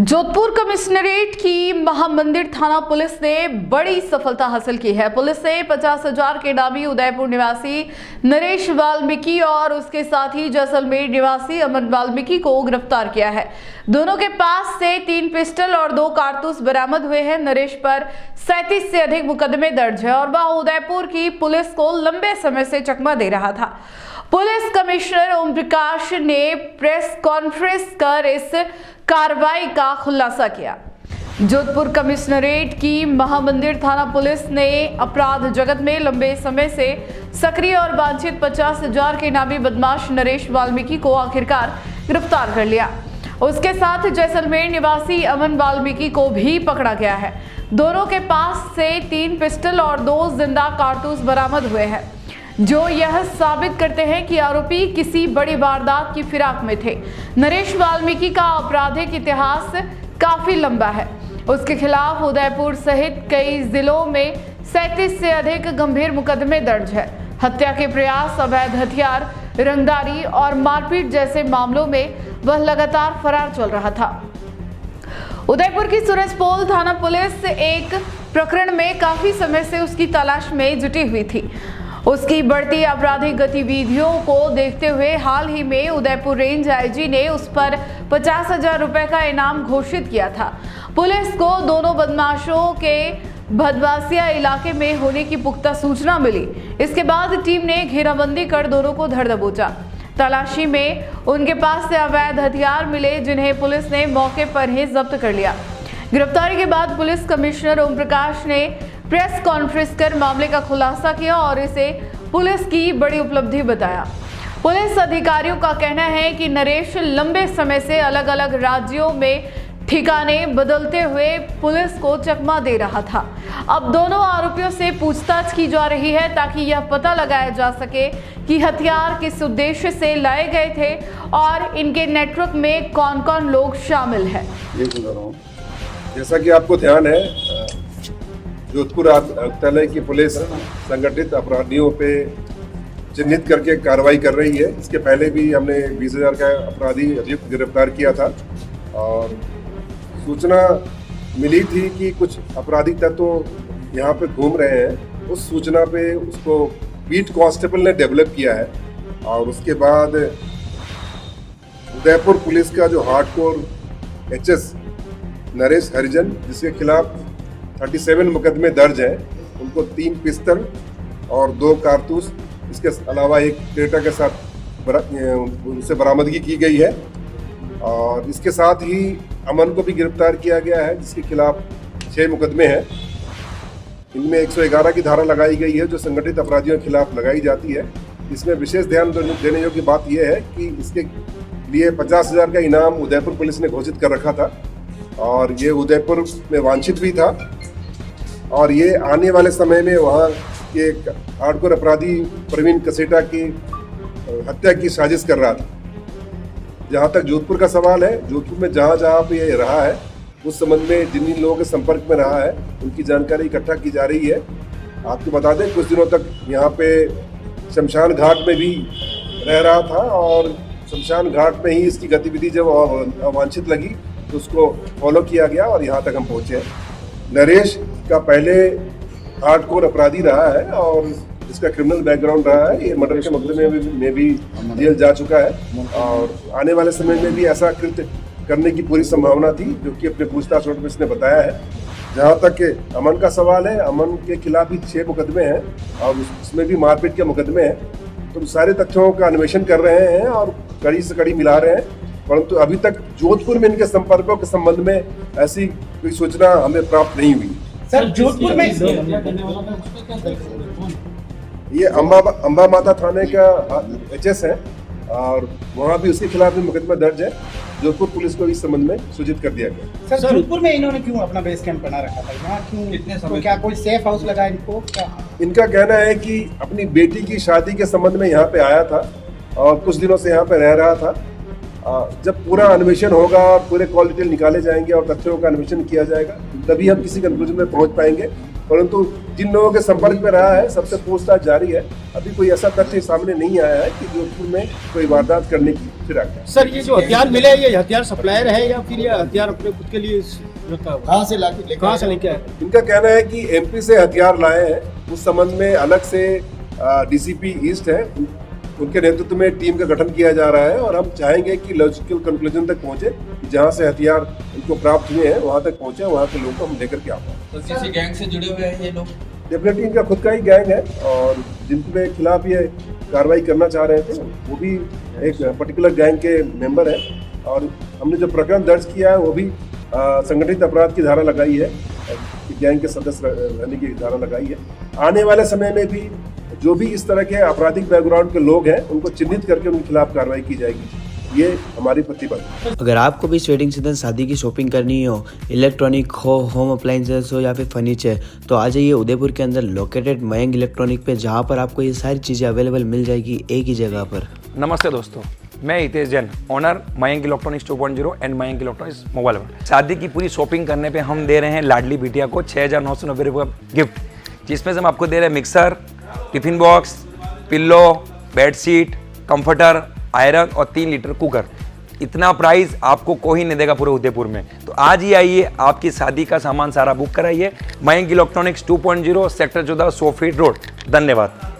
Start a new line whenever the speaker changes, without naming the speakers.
Jodhpur commissionerate की महामंदिर थाना police ने बड़ी सफलता हासिल की है। पुलिस ने 50,000 के इनामी उदयपुर निवासी नरेश वाल्मीकि और उसके साथी जैसलमेर निवासी अमन वाल्मीकि को गिरफ्तार किया है। दोनों के पास से 3 पिस्टल और 2 कारतूस बरामद हुए हैं। नरेश पर 37 से अधिक मुकदमे दर्ज है और वह उदयपुर की पुलिस को लंबे समय से चकमा दे रहा था। पुलिस कमिश्नर ओम प्रकाश ने प्रेस कॉन्फ्रेंस कर इस कार्रवाई का खुलासा किया। जोधपुर कमिश्नरेट की महामंदिर थाना पुलिस ने अपराध जगत में लंबे समय से सक्रिय और वांछित 50,000 के इनामी बदमाश नरेश वाल्मीकि को आखिरकार गिरफ्तार कर लिया। उसके साथ जैसलमेर निवासी अमन वाल्मीकि को भी पकड़ा गया है। दोनों के पास से 3 पिस्टल और 2 जिंदा कारतूस बरामद हुए हैं, जो यह साबित करते हैं कि आरोपी किसी बड़ी वारदात की फिराक में थे। नरेश वाल्मीकि का आपराधिक इतिहास काफी लंबा है। उसके खिलाफ उदयपुर सहित कई जिलों में 37 से अधिक गंभीर मुकदमे दर्ज है। हत्या के प्रयास, अवैध हथियार, रंगदारी और मारपीट जैसे मामलों में वह लगातार फरार चल रहा था। उदयपुर की सूरजपोल थाना पुलिस एक प्रकरण में काफी समय से उसकी तलाश में जुटी हुई थी। उसकी बढ़ती आपराधिक गतिविधियों को देखते हुए हाल ही में उदयपुर रेंज आईजी ने उस पर 50,000 रुपए का इनाम घोषित किया था। पुलिस को दोनों बदमाशों के भदवासिया इलाके में होने की पुख्ता सूचना मिली। इसके बाद टीम ने घेराबंदी कर दोनों को धर दबोचा। तलाशी में उनके पास से अवैध हथियार मिले, जिन्हें पुलिस ने मौके पर ही जब्त कर लिया। गिरफ्तारी के बाद पुलिस कमिश्नर ओम प्रकाश ने प्रेस कॉन्फ्रेंस कर मामले का खुलासा किया और इसे पुलिस की बड़ी उपलब्धि बताया। पुलिस अधिकारियों का कहना है कि नरेश लंबे समय से अलग अलग राज्यों में ठिकाने बदलते हुए पुलिस को चकमा दे रहा था। अब दोनों आरोपियों से पूछताछ की जा रही है ताकि यह पता लगाया जा सके कि हथियार किस उद्देश्य से लाए गए थे और इनके नेटवर्क में कौन कौन लोग शामिल हैं।
जैसा कि आपको ध्यान है, जोधपुर आयुक्तालय की पुलिस संगठित अपराधियों पे चिन्हित करके कार्रवाई कर रही है। इसके पहले भी हमने 20,000 का अपराधी अभियुक्त गिरफ्तार किया था और सूचना मिली थी कि कुछ आपराधिक तत्व यहाँ पे घूम रहे हैं। उस सूचना पे उसको बीट कांस्टेबल ने डेवलप किया है और उसके बाद उदयपुर पुलिस का जो हार्डकोर एचएस नरेश हरिजन, जिसके खिलाफ 37 मुकदमे दर्ज हैं, उनको 3 पिस्टल और 2 कारतूस, इसके अलावा एक क्रेटा के साथ उनसे बरामदगी की गई है। और इसके साथ ही अमन को भी गिरफ्तार किया गया है, जिसके खिलाफ 6 मुकदमे हैं। इनमें 111 की धारा लगाई गई है, जो संगठित अपराधियों के खिलाफ लगाई जाती है। इसमें विशेष ध्यान देने योग्य बात यह है कि इसके लिए 50,000 का इनाम उदयपुर पुलिस ने घोषित कर रखा था और ये उदयपुर में वांछित भी था और ये आने वाले समय में वहाँ के हार्डकोर अपराधी प्रवीण कसेटा की हत्या की साजिश कर रहा था। जहाँ तक जोधपुर का सवाल है, जोधपुर में जहाँ जहाँ पे ये रहा है, उस संबंध में जिन जिन लोगों के संपर्क में रहा है उनकी जानकारी इकट्ठा की जा रही है। आपको बता दें, कुछ दिनों तक यहाँ पे शमशान घाट में भी रह रहा था और शमशान घाट में ही इसकी गतिविधि जब अवांछित लगी तो उसको फॉलो किया गया और यहाँ तक हम पहुँचे। नरेश का पहले हार्डकोर अपराधी रहा है और इसका क्रिमिनल बैकग्राउंड रहा है। ये मर्डर के मुकदमे में भी जेल जा चुका है और आने वाले समय में भी ऐसा कृत्य करने की पूरी संभावना थी, जो कि अपने पूछताछ में इसने बताया है। जहाँ तक अमन का सवाल है, अमन के खिलाफ भी 6 मुकदमे हैं और उसमें भी मारपीट के मुकदमे हैं। तो सारे तथ्यों का अन्वेषण कर रहे हैं और कड़ी से कड़ी मिला रहे हैं, परंतु अभी तक जोधपुर में इनके संपर्कों के संबंध में ऐसी कोई सूचना हमें प्राप्त नहीं हुई।
सर, जोधपुर में
ये अंबा माता थाने का एचएस है और वहाँ भी उसके खिलाफ भी मुकदमा दर्ज है। जोधपुर पुलिस को इस संबंध में सूचित कर दिया गया।
सर, जोधपुर में इन्होंने क्यों अपना बेस कैंप बना रखा था? यहाँ क्यों? कितने समय? तो क्या कोई सेफ हाउस लगा इनको? क्या
इनका कहना है कि अपनी बेटी की शादी के संबंध में यहाँ पे आया था और कुछ दिनों से यहाँ पे रह रहा था। जब पूरा अन्वेषण होगा और पूरे कॉल डिटेल निकाले जाएंगे और तथ्यों का अन्वेषण किया जाएगा, तभी हम किसी कंक्लूजन में पहुंच पाएंगे। परंतु जिन लोगों के संपर्क में रहा है सबसे पूछताछ जारी है। अभी कोई ऐसा तथ्य सामने नहीं आया है कि जोधपुर में कोई वारदात करने की फिराक है।
सर ये जो हथियार मिले ये हथियार सप्लायर है या फिर ये हथियार अपने खुद के लिए रखा हुआ?
कहाँ से लेके आए?
इनका कहना है कि एमपी से हथियार लाए हैं। उस संबंध में अलग से डीसीपी ईस्ट है, उनके नेतृत्व में टीम का गठन किया जा रहा है और हम चाहेंगे कि लॉजिकल कंक्लूजन तक पहुंचे, जहां से हथियार इनको प्राप्त हुए हैं वहां तक पहुंचे, वहां के लोगों को हम लेकर के आ पाए।
तो किसी गैंग से जुड़े हुए हैं ये लोग?
डेफिनेटली इनका खुद का ही गैंग है और जिनके खिलाफ ये कार्रवाई करना चाह रहे थे वो भी एक पर्टिकुलर गैंग के मेंबर है और हमने जो प्रकरण दर्ज किया है वो भी संगठित अपराध की धारा लगाई है, गैंग के सदस्य रहने की धारा लगाई है। आने वाले समय में भी जो भी इस तरह के आपराधिक बैकग्राउंड के लोग हैं उनको चिन्हित करके उनके खिलाफ कार्रवाई की जाएगी, ये हमारी प्रतिबद्धता है।
अगर आपको भी इस वेडिंग सीजन शादी की शॉपिंग करनी हो, इलेक्ट्रॉनिक हो, होम अप्लाइंसेस हो या फिर फर्नीचर, तो आ जाइए उदयपुर के अंदर लोकेटेड मयंक इलेक्ट्रॉनिक पे, जहाँ पर आपको ये सारी चीज़ें अवेलेबल मिल जाएगी एक ही जगह पर।
नमस्ते दोस्तों, मैं Hitesh Jain, owner Mayank electronics 2.0 and Mayank electronics mobile world. शादी की पूरी शॉपिंग करने पे हम दे रहे हैं लाडली बिटिया को 6,990 रुपये का गिफ्ट, जिसमें से हम आपको दे रहे हैं mixer, tiffin box, pillow, bedsheet, comforter, iron और 3 लीटर कुकर। इतना प्राइस आपको कोई नहीं देगा पूरे उदयपुर में। तो आज ही आइए, आपकी शादी का सामान सारा बुक कराइए। Mayank electronics 2.0 sector 14 100 feet road. धन्यवाद।